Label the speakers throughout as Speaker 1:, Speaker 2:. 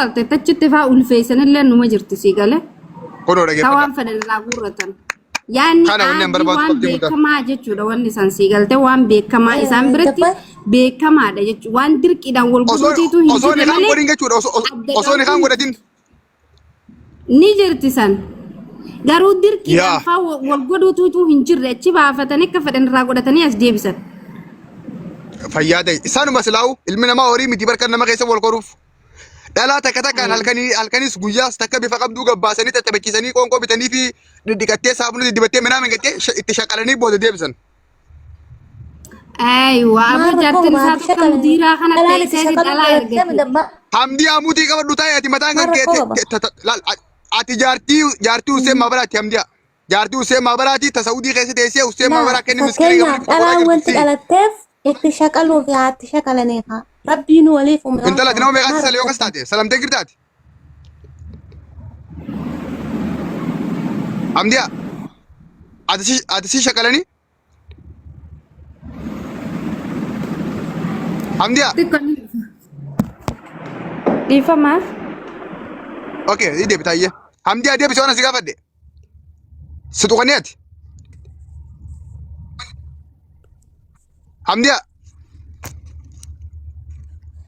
Speaker 1: تتشتفا والفيسن اللي إنه ما جرت سيقالة
Speaker 2: كونو رجع
Speaker 1: توان فدل لاغورة يعني عادي وان بيكما جتشورا وان نسان سيقالة وان بيكما إسان برتي بيكما دا جتشو وان درك إدان والقلوتي تو
Speaker 2: أصوني خان قرين جتشورا أصوني خان قرين
Speaker 1: نيجرتي سان garuu dirqiidhaan faa wal godhuutu hin jirre achi baafatanii akka fedhan irraa godhatanii as deebisan.
Speaker 2: Fayyaadai isaanuma silaa'u ilmi namaa horii miti barkan nama keessa wal qoruuf dhalaa takka takkaan halkanis guyyaas takka bifa qabduu gabbaasanii tattabachiisanii qoonqoo bitanii fi dhidhiqattee saafuna dibattee minaa mingattee itti shaqalanii booda deebisan.
Speaker 1: Aywa abu jaartin isaa tokko mudiiraa kana teessee dhalaa ergate.
Speaker 2: Hamdii hamuutii qabadhu taa'e ati mataan kan kee ati jaartii Hussein Maabaraati hamdiya. Jaartii Hussein Maabaraati ta Saudii keessa teessee Hussein Maabaraa kenni miskiina
Speaker 3: gabaabaa. Dhalaa wanti dhalatteef itti shaqaluu fi haatti shaqalaniifa. Rabbiin waliif umraa.
Speaker 2: Intalati nama meeqaatti salee yookas taate salamtee girtaati. Hamdiya ati si shaqalanii? Hamdiya.
Speaker 1: Dhiifamaa.
Speaker 2: Okay, ini dia bertanya. Hamdi dia bisa orang siapa dek? Setukannya ti. Hamdi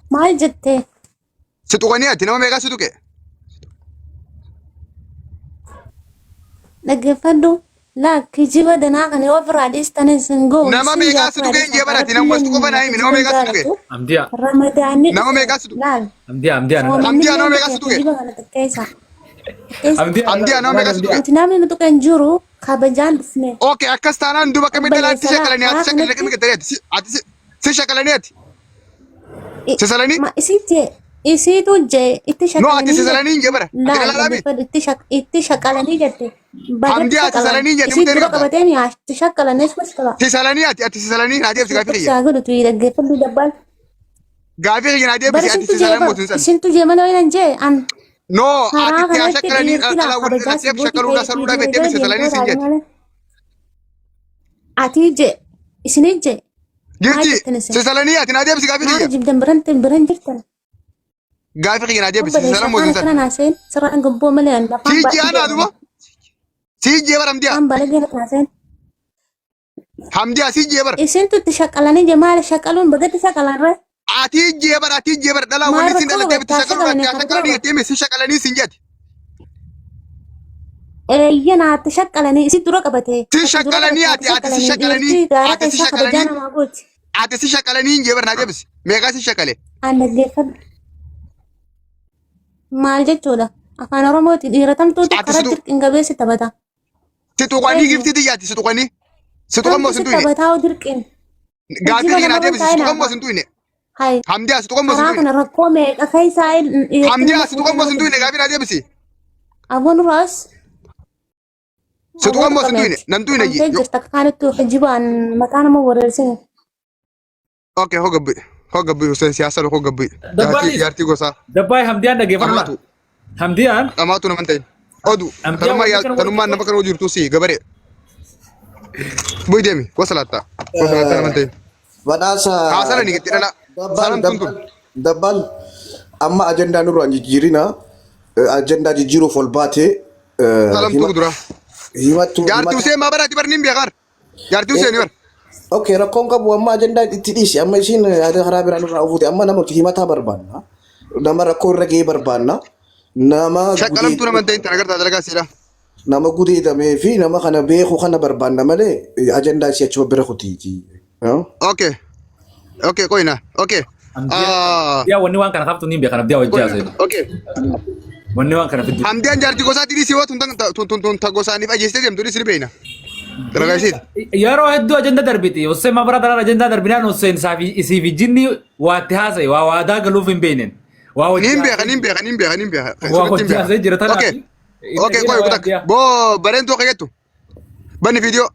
Speaker 3: Maal jettee?
Speaker 2: Setukannya ti nama mereka setuke.
Speaker 3: Dhaggeeffadhu laa kijiba danaa kan yoo firaadhis tanis hin goone.
Speaker 2: Nama mereka setuke dia berarti nama setuku apa naik? Nama mereka setuke.
Speaker 4: Hamdiya.
Speaker 3: Ramadaanni.
Speaker 2: Nama mereka setuke.
Speaker 4: Hamdiya.
Speaker 2: Hamdiya nama mereka setuke.
Speaker 3: Kijiba kana xiqqeessa.
Speaker 2: Hamdiya nama mereka setuke.
Speaker 3: Wanti namni nuti kan jiru kabajaan dhufne.
Speaker 2: Okay, akkas taanaan duba kami dalam ati shakalani ati shakalani kami ketariati ati si shakalani ati. Sesalani?
Speaker 3: Ma isiitu jee itti
Speaker 2: No
Speaker 3: shakalanii.
Speaker 2: ati sesalani inje bara. Ati kalalaami.
Speaker 3: Itti shakalanii jette.
Speaker 2: Hamdiya ati sesalani inje
Speaker 3: Isii dura qabateen itti shakalanis muskila.
Speaker 2: Sesalani ati sesalani ati absi gaafii kiyya.
Speaker 3: Saa godhutu dhaggeeffadhu dabbal.
Speaker 2: Gaafii kiyya ati absi ati sesalani mootin san.
Speaker 3: Isintu jee malee waan jee an.
Speaker 2: No, ati tiya shakalani ala wani ati absi shakaluudha saluudha fettee bisi sesalani sin jette.
Speaker 3: Ati jee isinii jee.
Speaker 2: Jirti sesalani ati naadi absi gaafii kiyya.
Speaker 3: Maal jibdan biran jirtan.
Speaker 2: Gaafii kiyya naadi absi sesalani mootin san.
Speaker 3: Kana naaseen siraan gobboo malee an lafaan
Speaker 2: Si ji'a aduma. Si ji'a bara hamdiya.
Speaker 3: An baala naaseen.
Speaker 2: Hamdiya si ji'a bara.
Speaker 3: Isintu itti shaqalanii jee maal shaqaluun bagatti shaqalarra.
Speaker 2: Ati ji'a bara dhalaa wanni sin dhalatee bitti shakaluudha ati shakalanii ati hime si shakalanii sin jette.
Speaker 3: Eeyyana ati shaqalanii isi dura qabatee.
Speaker 2: Si shakalanii ati si shakalanii ati si shakalanii ati si shakalanii ji'a bara naadi absi meeqa si shakale.
Speaker 3: An dhaggeeffadhu. Maal jechuudha? Afaan Oromooti dhiiratamtuuti karaa dirqiin gabeessi taphata.
Speaker 2: Si tuqanii giftii xiyyaati si tuqanii. Si tuqan moo sin tuyne.
Speaker 3: Taphataa dirqiin.
Speaker 2: Gaafii kiyya naadi absi si tuqan moo sin tuyne.
Speaker 3: Hai.
Speaker 2: Hamdiya si tuqan moo sin
Speaker 3: Karaa
Speaker 2: tuyne.
Speaker 3: kana rakkoo meeqa keessaa
Speaker 2: Hamdiya si tuqan moo sin tuyne gaafii naadi absi.
Speaker 3: Aboon raas.
Speaker 2: Si tuqan moo sin tuyne nan tuyne ji.
Speaker 3: Amtee jirta kaanittu hijibaan maqaa nama wareersine.
Speaker 2: Okay hogabbi Hussein siyaasa hogabbi. Jaartii gosaa.
Speaker 4: Dabbaay Hamdiyaan dhaggeeffadhu. Hamdiyaan.
Speaker 2: Dhamaatu naman ta'e. Odu tanummaan nama kana jirtu si gabare. Buy deemi wasalaata. Wasalaata naman ta'e.
Speaker 5: Badhaasa.
Speaker 2: Haasala ni gitti dhala. Salam tuntun.
Speaker 5: Dabbaan amma ajandaa nurraa hin jijjiirina. Ajandaa jijjiiruuf ol baate.
Speaker 2: Salam tuku dura.
Speaker 5: Himattu.
Speaker 2: Jaartii Hussein Maabaraati bar nin beekar. Jaartii Hussein bar.
Speaker 5: Okay, rakkoon qabu amma ajandaa itti dhiisi. Amma isiin karaa biraan irraa ofuute. Amma namooti himataa barbaanna. Nama rakkoo irra gahee barbaanna. Nama
Speaker 2: shakkalamtuu naman ta'e tan agartaa dalagaa siidha.
Speaker 5: Nama gudeedamee fi nama kana beeku kana barbaanna malee ajandaa isii achuma bira kutiiti.
Speaker 2: Okay. Okay, koina. Okay.
Speaker 4: Hamdiyaa wanni waan kana qabtu niin beekan Hamdiyaa wajjaa seetu.
Speaker 2: Okay.
Speaker 4: Wanni waan kana fiddu.
Speaker 2: Hamdiyaan jaartii gosaatti dhiisii hoo tun ta gosaaniif ajeestee deemtu dhiisii beeyna. Dalagaa isiiti.
Speaker 4: Yeroo hedduu ajenda darbiti. Hussein Maabara dalaan ajenda darbinaan Hussein isii fi jinni waatti haasa'e waa waadaa galuuf hin beeknen.
Speaker 2: Nin beeka.
Speaker 4: Waa hojii haasa'e jira tanaa.
Speaker 2: Okay, koy kutak. Bo bareentuu qayyattu. Banni viidiyoo.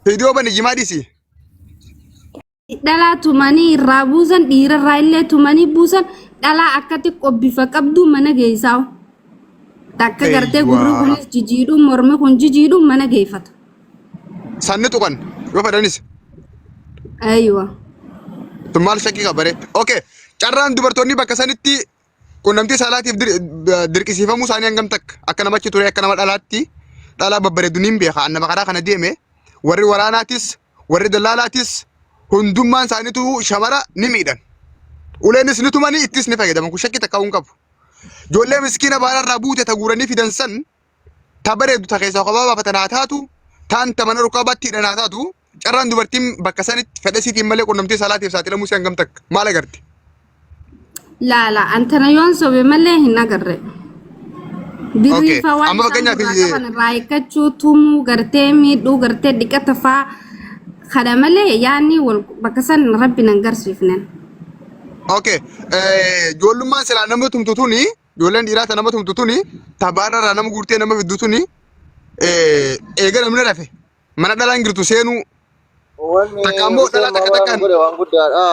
Speaker 2: Viidiyoo banni jimaa dhiisi.
Speaker 1: Dhalaa tumanii irraa buusan dhiira irraa illee tumanii buusan dhalaa akkatti qobbifa qabdu mana geessaa. Takka gartee gurri kunis jijiidhu mormi kun jijiidhu mana geeffata.
Speaker 2: Sanni tuqan yoo fedhanis.
Speaker 1: Aywa.
Speaker 2: maal shakkii qabare okay carraan dubartoonni bakka sanitti qunnamtii saalaatiif dirqisiifamuu isaanii hangam takka akka namachi ture akka nama dhalaatti dhalaa babbareedu niin beeka nama karaa kana deeme warri waraanaatis warri dallaalaatis hundummaan isaaniitu shamara ni miidhan uleenis ni tumanii ittis ni fayyadaman kun shakkii takka hin qabu ijoollee miskiina baararraa buute ta guuranii fidan san ta bareedu ta keessaa kophaa baafatan haa taatu taan ta mana rukabaatti hidhan haa taatu carraan dubartiin bakka sanitti fedhasiitiin malee qunnamtii saalaatiif saaxilamuu si hangam takka maal agarti?
Speaker 1: Lala antana yoon sobe malee hin agarre. Diriifa waan isaan raayikachuu tumuu gartee miidhuu gartee dhiqata faa kada malee yaani wal bakka san rabbi nan garsiifnen.
Speaker 2: Okay ijoollummaan silaa nama tumtutuni ijoolleen dhiiraa ta nama tumtutuni tabaarraa nama guurtee nama fiddutuni eega namni rafe mana dhalaan girtu seenuu takka ammoo dhalaa takka takkaan
Speaker 6: waan guddaadha.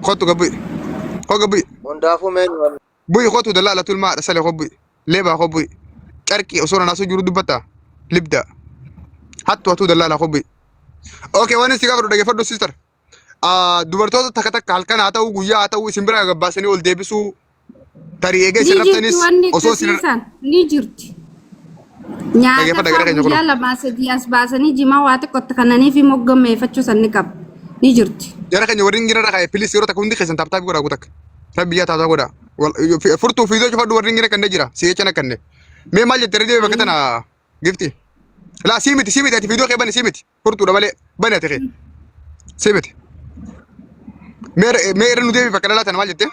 Speaker 2: Kottu gabbi gabbi
Speaker 6: Hundaafuu meenyu
Speaker 2: bu'i kottu dalaala tulmaa dhasale kobbi leebaa kobbi carqii osoo naasuu jiru dubbata libda hattu hatu dalaala kobbi. Okay waan isti gaafa dhaggeeffadhu sister dubartoota takka takka halkan haa ta'u guyyaa haa ta'u isin bira gabbaasanii ol deebisuu tarii eega isin rabtanis osoo isin
Speaker 1: ni jirti. Nyaata guyyaa lamaa sadii as baasanii jimaa waa xiqqootti kananii fi moggameeffachuu sanni qaba ni jirti.
Speaker 2: Jara keenya warri ngira rakhaa pilis yeroo takka hundi keessan taaptaapi godhaa guutak rabbi yaa taataa godhaa furtuu fiidoo cufadhu warri ngira kanne jira si jecha nakkanne mee maal jette reedee bakka tana gifti laa siimiti ati fiidoo kee bani siimiti furtuudha malee bani ati kee siimiti mee irra nu deebi bakka dhalaa tana maal jette?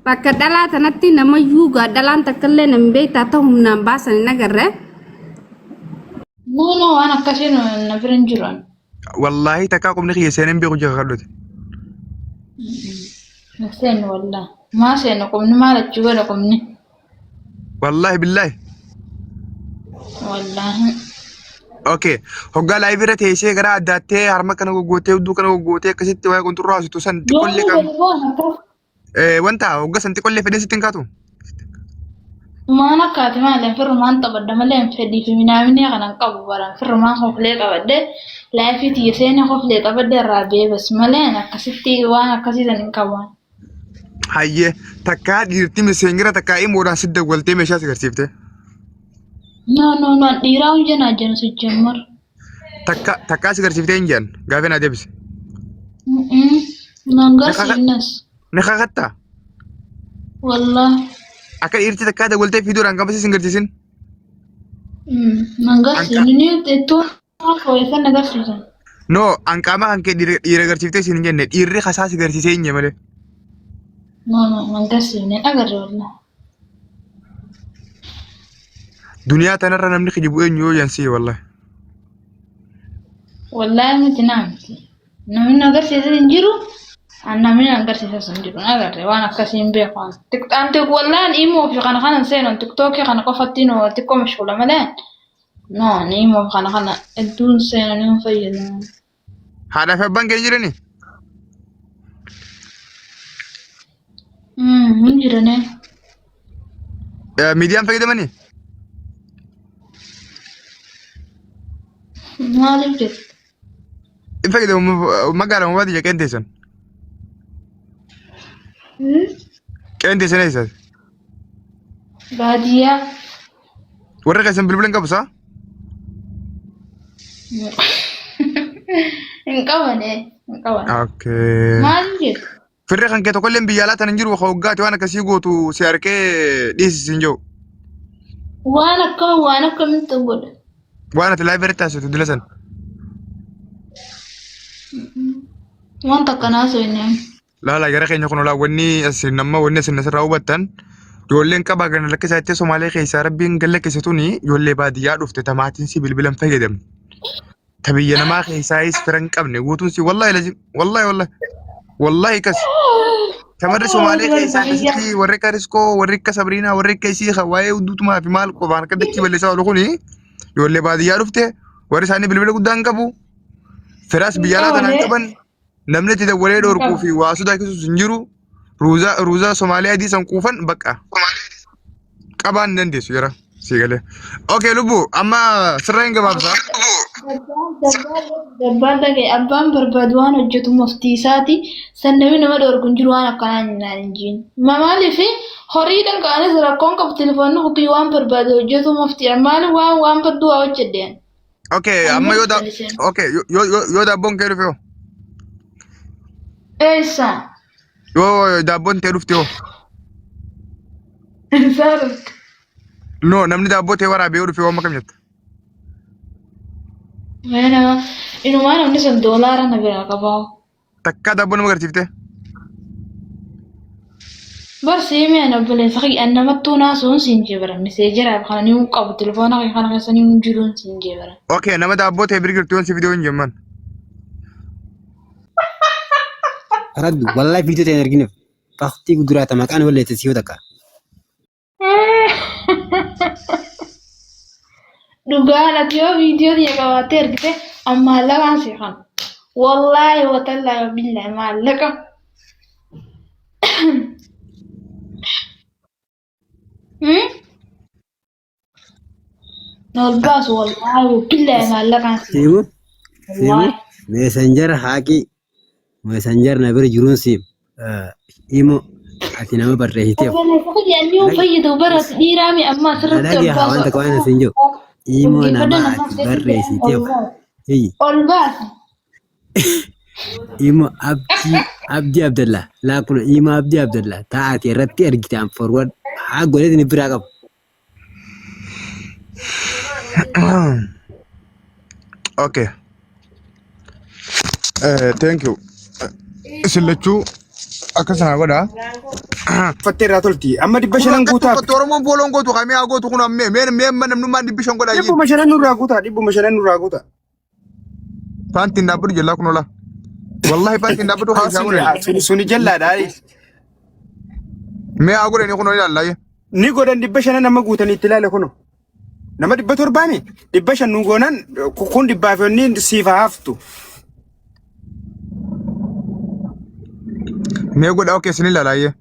Speaker 1: Bakka dhalaa tanatti nama yuugaa dhalaan takkallee namni beektaa ta'u humnaan baasan hin agarre.
Speaker 7: No waan akkasii na bira hin jiran.
Speaker 2: Wallahi takkaa qubni kiyya seeneen beeku jira kadhoote.
Speaker 7: Seen wallah maa seena qubni maal achi godha qubni.
Speaker 2: Wallahi billahi.
Speaker 7: Wallahi.
Speaker 2: Okay hoggaa laayivii irra teessee gara addaattee harma kana goggootee hudduu kana goggootee akkasitti waa'ee kunturraa hasitu san xiqqollee qabu. Wanta hoggaa san xiqqollee fedhee sitti hin kaatu.
Speaker 7: Maan akkaati maaleen firrumaan qabadda malee fedhii fi minaaminee kanan qabu baran firrumaan hoflee qabadde laayifii tiyya seenee hoflee qabadde irraa beebas malee akkasitti waan akkasiisan hin qaban.
Speaker 2: Hayyee takkaa dhiirti miseengira takkaa imoodhaan sidda waltee meeshaa si agarsiifte.
Speaker 7: No dhiiraa hojjanaa jiran si jammar.
Speaker 2: Takkaa si agarsiiftee hin jiran gaafee naa deebise.
Speaker 7: Nangarsiifnes.
Speaker 2: Ni kakattaa?
Speaker 7: Wallah.
Speaker 2: Akka dhiirti takkaa dawwaltee fiiduudhaan qabasi si agarsiisin?
Speaker 7: Nangarsiifne ni ittoo fooyyessan nagarsiisan.
Speaker 2: No anqaamaa kan kee dhiira agarsiiftee siin hin jenne dhiirri kasaa si agarsiisee hin malee.
Speaker 7: No nangarsiifne agarre wallah.
Speaker 2: Duniyaa tanarra namni kijibu eenyu yoo yansii wallahi.
Speaker 7: Wallahi miti naamti. Namni agarsiisan hin jiru. Namni agarsiisan hin jiru agarre waan akkasii hin beeku. Tiktaanti wallahi immoo fi kana seenon tiktookii kana qofatti no xiqqoo mashquula malee. No ni immoo kana edduun seenon hin fayyadamu.
Speaker 2: Haadha fi abbaan kee jirani?
Speaker 7: Hin jirane.
Speaker 2: Miidiyaan fayyadamanii?
Speaker 7: Maaliif jettu?
Speaker 2: In fayyadamu magaalaa baadiyyaa qeenteessan. Qeenteessan eessaati?
Speaker 7: Baadiyyaa.
Speaker 2: Warra keessan bilbila hin qabu saa?
Speaker 7: Hin qabane.
Speaker 2: Okay.
Speaker 7: Maaliif jettu?
Speaker 2: Firri kan kee tokkollee biyya alaa tan hin jiru hoggaati waan akkasii gootu si harkee dhiisisi hin jiru.
Speaker 7: Waan akkamitti godha?
Speaker 2: Waan ati laayivii irratti taasisu dila san.
Speaker 7: Wanta akkanaa soineen.
Speaker 2: Laala gara keenya kun olaa wanni asin asirraa hubattan ijoolleen qabaa gana lakkisaa itti Somaalee keessaa rabbiin gallakkisatuuni ijoollee baadiyyaa dhufte tamaatiin si bilbilan fayyadamne. Ta biyya namaa keessaayis fira hin qabne guutuun si wallahi kas. Tamarri Somaalee keessaa akkasitti warri akka Riskoo warri akka Sabriinaa warri akka isii waa'ee hudduutumaa fi maal qofaan akka dachii balleessaa oolu kuni ijoollee baadiyyaa dhufte warri isaanii bilbila guddaa hin qabu. Firaas biyya alaa tanaan qaban namni itti dawwalee dhorkuu fi waa sodaachisus hin jiru. Ruuzaa Somaalee adii san kuufan bakka. Qabaan dandeessu jira si galee. Okay lubbu amma sirraa hin gabaabsaa.
Speaker 7: Dabbaan dhagee abbaan barbaadu waan hojjetu muftiisaati. Sannami nama dhorku hin jiru waan akkanaa hin jiin. Maaliif horii dhankaanis rakkoon qabu telefoonni hubii waan barbaadu hojjetu muftii maali waan badduu haa hojjedheen.
Speaker 2: Okay, amma yoo daabboon kee dhufe hoo?
Speaker 7: Eessa?
Speaker 2: Yoo daabboon kee dhufte hoo?
Speaker 7: Saarus.
Speaker 2: No, namni daabboo ta'e waraabee yoo dhufe hoo amma kam jetta?
Speaker 7: Mana inumaan namni sun doolaara na biraa qabaa.
Speaker 2: Takkaa daabboo nama agarsiifte?
Speaker 7: Barsiimee ana obboleessa qiyyan namattuu naasuun siin jibara miseejiraaf kana ni qabu telefoona kana keessa ni jiruun siin jibara.
Speaker 2: Okay, nama daabboo ta'e birgirtuu yoon si fidee hin jemman.
Speaker 8: Raddu wallahi video ta'e argineef bakti guduraata maqaan walleessa si yoo takka.
Speaker 7: Dhugaan ati yoo viidiyoo dhiya qabaatee argite amma maallaqaan si kan. Wallaahi watallaa billahi maallaqa. Nolbaas wallaahi billahi maallaqaan si.
Speaker 8: Simu messenger haqi messenger na bir jiruun si imo ati nama barreessiteef.
Speaker 7: Obboleessa qiyyan yoo fayyadu baras dhiiraami amma asirratti
Speaker 8: Adagi hawan takka waan isin jiru. Imo nama ati barreessiteef.
Speaker 7: Ol baasi.
Speaker 8: Imo Abdi Abdallah laa kun Imo Abdi Abdallah taa'ati irratti argitaan forward haa godheetiin biraa qabu.
Speaker 2: Okay. Thank you. Sillachuu akkasana godha.
Speaker 5: Fattee irraa tolti. Amma 500 guutaaf.
Speaker 2: Oromoon booloon gootu kamee haa gootu kun ammee mee namnummaan 500 godha.
Speaker 5: 500 nurraa guutaa. 500 nurraa guutaa.
Speaker 2: Faantiin dhaabbatu jallaa kun ola. Wallahi faantiin dhaabbatu kan isaa godhan.
Speaker 5: Suni jallaadha.
Speaker 2: Mee haa godhani kun ilaalaa.
Speaker 5: Ni godhan 500 nama guutanii itti ilaale kuno. Nama 700 500 nu goonan kun 100 siif haftu.
Speaker 2: Mee godha okay sin ilaalaa.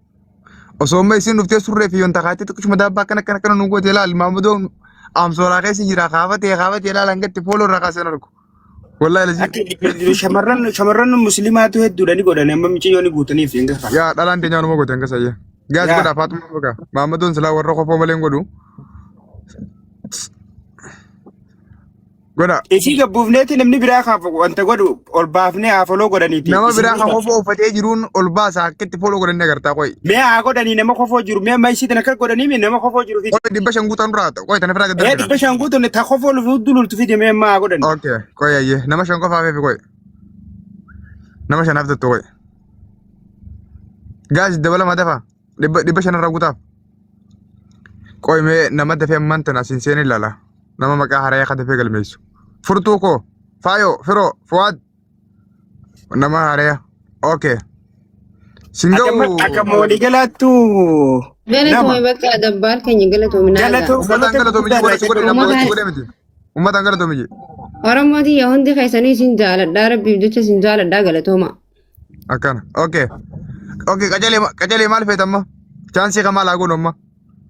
Speaker 2: Osoo amma isin dhuftee surree fi yonta kaatee tokkuma daabbaa kana nu goote ilaali maamudoon amsooraa keessa jira kaafatee ilaalan gatti fooloo irraa kaasan argu. Wallahi lazi.
Speaker 5: Shamarran musliimaatu hedduudha ni godhan amma miciyyoonni guutaniif hin gafa.
Speaker 2: Yaa dhalaan teenyaa numa goote hanga sayya. Gaas godha faatuma boga. Maamudoon silaa warra kofoo malee godhu. Godha.
Speaker 5: Isii gabbuufneeti namni biraa kaafa wanta godhu ol baafnee haa foloo godhaniiti.
Speaker 2: Nama biraa kan kofoo uffatee jiruun ol baasa akkitti foloo godhanii agartaa qoy.
Speaker 5: Mee haa godhanii nama kofoo jiru mee amma isii tana akka godhanii mee nama kofoo jiru fidi.
Speaker 2: Qoy 500 guutaan duraata qoy tana firaa gadda.
Speaker 5: 500 guutuun ta kofoo lultu fidi mee amma haa godhanii.
Speaker 2: Okay qoy ayyee nama 5 qofaa feefi qoy. Nama 5 haftattu qoy. Gaas dabalama dafa 500 irraa guutaaf. Qoy mee nama dafee ammaan tana siin seen ilaala. Nama maqaa harayaa kan dafee galmeessu. Furtuu koo Faayo Firoo Fuwaad nama harayaa. Okay. Singau
Speaker 5: akka moolii galaattu.
Speaker 3: Galatoomi bakka dabbaal keenya galatoomi naada.
Speaker 2: Ummata galatoomi jee.
Speaker 3: Oromooti yaa hundi keessanii isin jaaladhaa rabbiif jecha isin jaaladhaa galatooma.
Speaker 2: Akkana. Okay. Okay qacalee maal feetamma? Chaansii kamaa laa godhu amma.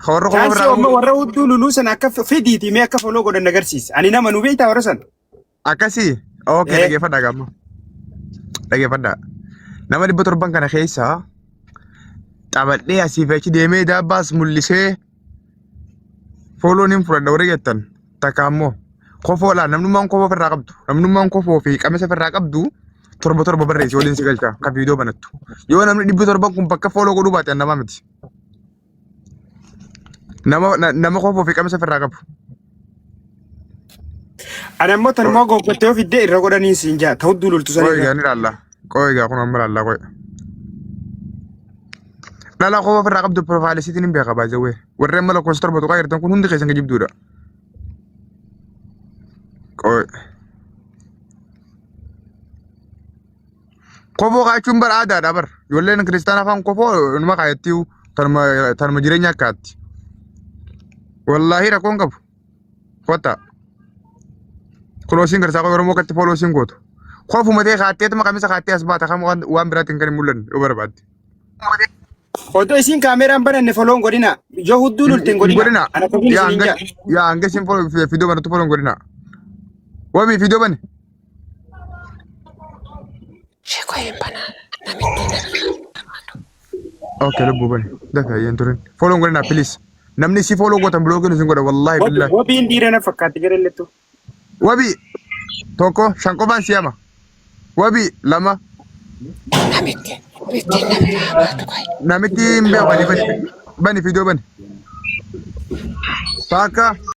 Speaker 5: Chaansii amma warra hudduu luluu sana akka fidiiti mee akka foloo godhan agarsiisa. Ani nama nu beektaa warra sana.
Speaker 2: Akkasii. Okay dhageeffadhaa gamma. Dhageeffadhaa. Nama 700 kana keessa taphadhee asii fi achi deemee daabbaas mul'isee fooloon hin fudhadha warri jettan takka ammoo kofoodhaan namnummaan kofoo ofirraa qabdu namnummaan kofoo fi qamisa ofirraa qabdu torba barreessi waliin si galcha kan viidiyoo banattu yoo namni 700 kun bakka fooloo godhuu baate namaa miti nama kofoo fi qamisa ofirraa qabu.
Speaker 5: Ani ammoo tanuma goggottee of iddee irra godhanii siin jaa ta'u duulultu sana.
Speaker 2: Qoy gaani laalla. Qoy gaa kun amma laalla qoy. Lala kofoo ofirraa qabdu profaayilisiitiin hin beeka baay'ee warreen mala koos torba tuqaa jirtan kun hundi keessan gajibduudha. Qoy. Kofoo kaachuun bara aadaadha bar. Ijoolleen kiristaanaa afaan kofoo numa kaayattii tanuma jireenya akkaatti. Wallaahi rakkoon qabu. Kota. Kulo sin garsaa Oromoo katti fooloo sin gootu. Kofuma ta'e kaatteetuma kamisa kaattee as baata kam waan biraatiin kan hin mul'anne yoo barbaadde.
Speaker 5: Oto isin kaameraan bananne foloon godhina. Yoo hudduu lulteen godhina.
Speaker 2: Yaa hanga sin fiidoo banattu foloon godhina. Wabii fiidiyoo bani. Okay, lubbuu bani. Dafee ayyeen turin. Follow godhina please. Namni si follow gootan blogin isin godha wallahi billahi.
Speaker 9: Wabiin dhiira na fakkaatti gara illettu.
Speaker 2: Wabii tokko shan qofaan siyama. Wabii lama. Namitti hin beeku bani fiidiyoo bani. Paaka.